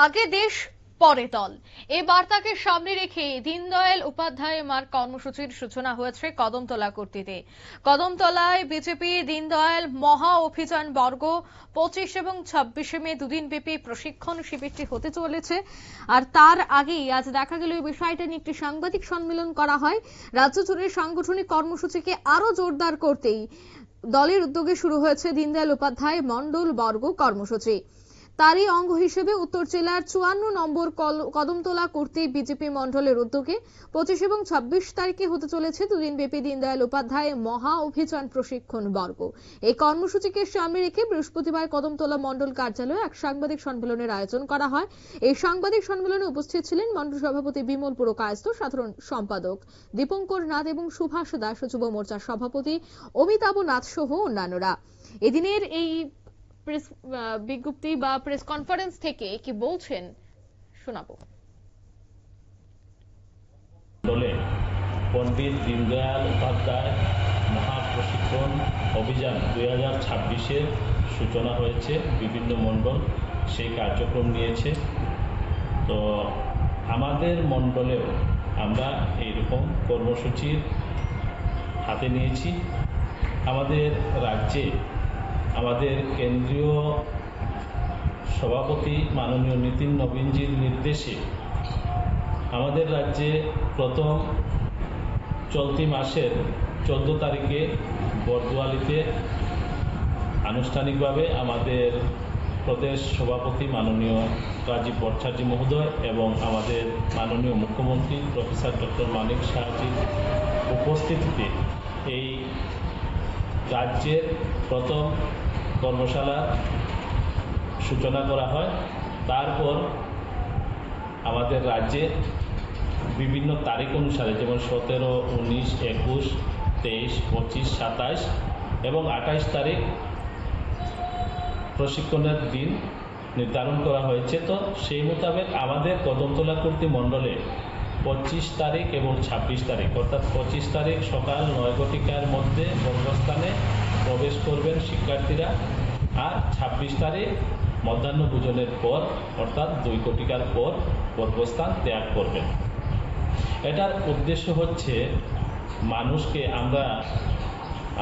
আগে দেশ পরে দল, এই বার্তাকে সামনে রেখে দীনদয়াল উপাধ্যায় মার কর্মসূচির সূচনা হয়েছে কদমতলা কর্তৃতে। কদমতলায় বিজেপি দীনদয়াল মহা অভিযান বর্গ 25 এবং 26 মে দুদিন ব্যাপী প্রশিক্ষণ শিবিরটি হতে চলেছে। আর তার আগেই আজ দেখা গেল এই বিষয়টা নিয়ে একটি সাংবাদিক সম্মেলন করা হয়। রাজ্য জুড়ে সাংগঠনিক কর্মসূচিকে আরো জোরদার করতেই দলের উদ্যোগে শুরু হয়েছে দীনদয়াল উপাধ্যায় মণ্ডল বর্গ কর্মসূচি। তারই অঙ্গ হিসেবে উত্তর জেলার 54 নম্বর কদমতলা কর্তৃ বিজেপি মণ্ডলের উদ্যোগে 25 এবং 26 তারিখে হতে চলেছে দুদিন ব্যাপী দীনদয়াল উপাধ্যায় মহা অভিযান প্রশিক্ষণ বর্গ। এই কর্মসূচিকে সামনে রেখে বৃহস্পতিবার কদমতলা মণ্ডল কার্যালয়ে এক সাংবাদিক সম্মেলনের আয়োজন করা হয়। এই সাংবাদিক সম্মেলনে উপস্থিত ছিলেন মণ্ডল সভাপতি বিমল পুরকায়স্থ, সাধারণ সম্পাদক দীপঙ্কর নাথ এবং সুভাষ দাস, যুব মোর্চার সভাপতি অমিতাভ নাথ সহ অন্যান্যরা। এদিনের এই প্রেস বিজ্ঞপ্তি বা প্রেস কনফারেন্স থেকে কি বলছেন শোনাবো। দলে পণ্ডিত দীনদয়াল উপাধ্যায় মহাপ্রশিক্ষণ অভিযান 2026-এর সূচনা হয়েছে। বিভিন্ন মণ্ডল সেই কার্যক্রম নিয়েছে। তো আমাদের মণ্ডলেও আমরা এইরকম কর্মসূচির হাতে নিয়েছি। আমাদের রাজ্যে আমাদের কেন্দ্রীয় সভাপতি মাননীয় নীতিন নবীনজির নির্দেশে আমাদের রাজ্যে প্রথম চলতি মাসের 14 তারিখে বরদোয়ালিতে আনুষ্ঠানিকভাবে আমাদের প্রদেশ সভাপতি মাননীয় রাজীব ভট্টাচার্য মহোদয় এবং আমাদের মাননীয় মুখ্যমন্ত্রী প্রফেসর ডক্টর মানিক সাহাজির উপস্থিতিতে এই রাজ্যের প্রথম কর্মশালা সূচনা করা হয়। তারপর আমাদের রাজ্যে বিভিন্ন তারিখ অনুসারে, যেমন 17, 19, 21, 23, 25, 27 এবং 28 তারিখ প্রশিক্ষণের দিন নির্ধারণ করা হয়েছে। তো সেই মোতাবেক আমাদের কদমতলা কর্তৃ মণ্ডলে 25 তারিখ এবং 26 তারিখ, অর্থাৎ 25 তারিখ সকাল 9 ঘটিকার মধ্যে বর্গস্থানে প্রবেশ করবেন শিক্ষার্থীরা, আর 26 তারিখ মধ্যাহ্ন ভোজনের পর অর্থাৎ 2 ঘটিকার পর বর্গস্থান ত্যাগ করবেন। এটার উদ্দেশ্য হচ্ছে মানুষকে আমরা,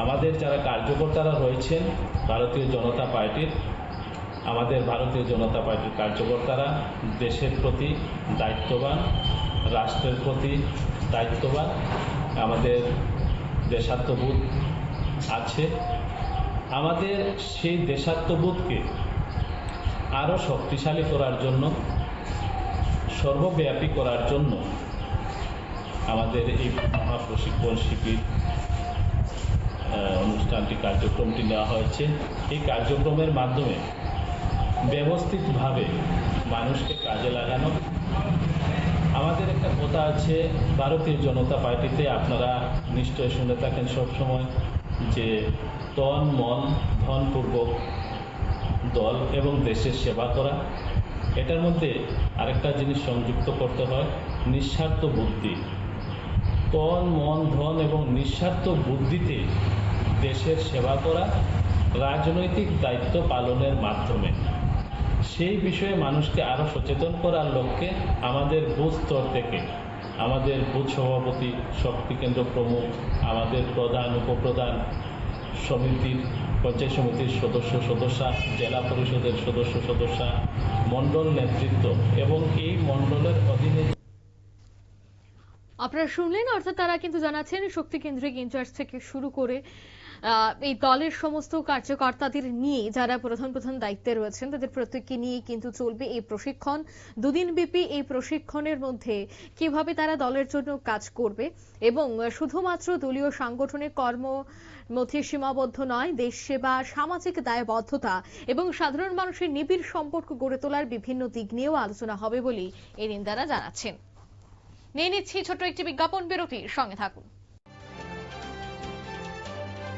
আমাদের যারা কার্যকর্তারা রয়েছেন ভারতীয় জনতা পার্টির, আমাদের ভারতীয় জনতা পার্টির কার্যকর্তারা দেশের প্রতি দায়িত্ববান, রাষ্ট্রের প্রতি দায়িত্ববান, আমাদের দেশাত্মবোধ আছে। আমাদের সেই দেশাত্মবোধকে আরও শক্তিশালী করার জন্য, সর্বব্যাপী করার জন্য আমাদের এই মহাপ্রশিক্ষণ শিবির কার্যক্রমটি নেওয়া হয়েছে। এই কার্যক্রমের মাধ্যমে ব্যবস্থিতভাবে মানুষকে কাজে লাগানো। আমাদের একটা কথা আছে ভারতীয় জনতা পার্টিতে, আপনারা নিশ্চয় শুনে থাকেন সবসময়, যে তন মন ধনপূর্বক দল এবং দেশের সেবা করা। এটার মধ্যে আরেকটা জিনিস সংযুক্ত করতে হয়, নিঃস্বার্থ বুদ্ধি। তন মন ধন এবং নিঃস্বার্থ বুদ্ধিতে দেশের সেবা করা, রাজনৈতিক দায়িত্ব পালনের মাধ্যমে। সেই বিষয়ে মানুষকে আরো সচেতন করার লক্ষ্যে আমাদের বুথ স্তর থেকে, আমাদের বুথ সভাপতি, শক্তি কেন্দ্র প্রমুখ, আমাদের প্রধান উপপ্রধান, সমিতির পঞ্চায়েত সমিতির সদস্যা, জেলা পরিষদের সদস্যা, মণ্ডল নেতৃত্ব এবং এই মণ্ডলের অধীনে আপনারা শুনলেন। অর্থাৎ তারা কিন্তু জানাচ্ছেন শক্তি কেন্দ্রিক ইনচার্জ থেকে শুরু করে এই দলের সমস্ত কার্যকর্তাদের নিয়ে, যারা প্রধান দায়িত্বে রয়েছেন তাদের প্রত্যেককে নিয়ে কিন্তু চলবে এই প্রশিক্ষণ। দুদিন ব্যাপী এই প্রশিক্ষণের মধ্যে কিভাবে তারা দলের জন্য কাজ করবে এবং শুধুমাত্র দলীয় সাংগঠনিক কর্ম মধ্যে সীমাবদ্ধ নয়, দেশ সেবা, সামাজিক দায়বদ্ধতা এবং সাধারণ মানুষের নিবিড় সম্পর্ক গড়ে তোলার বিভিন্ন দিক নিয়েও আলোচনা হবে বলেই এদিন তারা জানাচ্ছেন। নিয়ে নিচ্ছি ছোট্ট একটি বিজ্ঞাপন বিরতি, সঙ্গে থাকুন।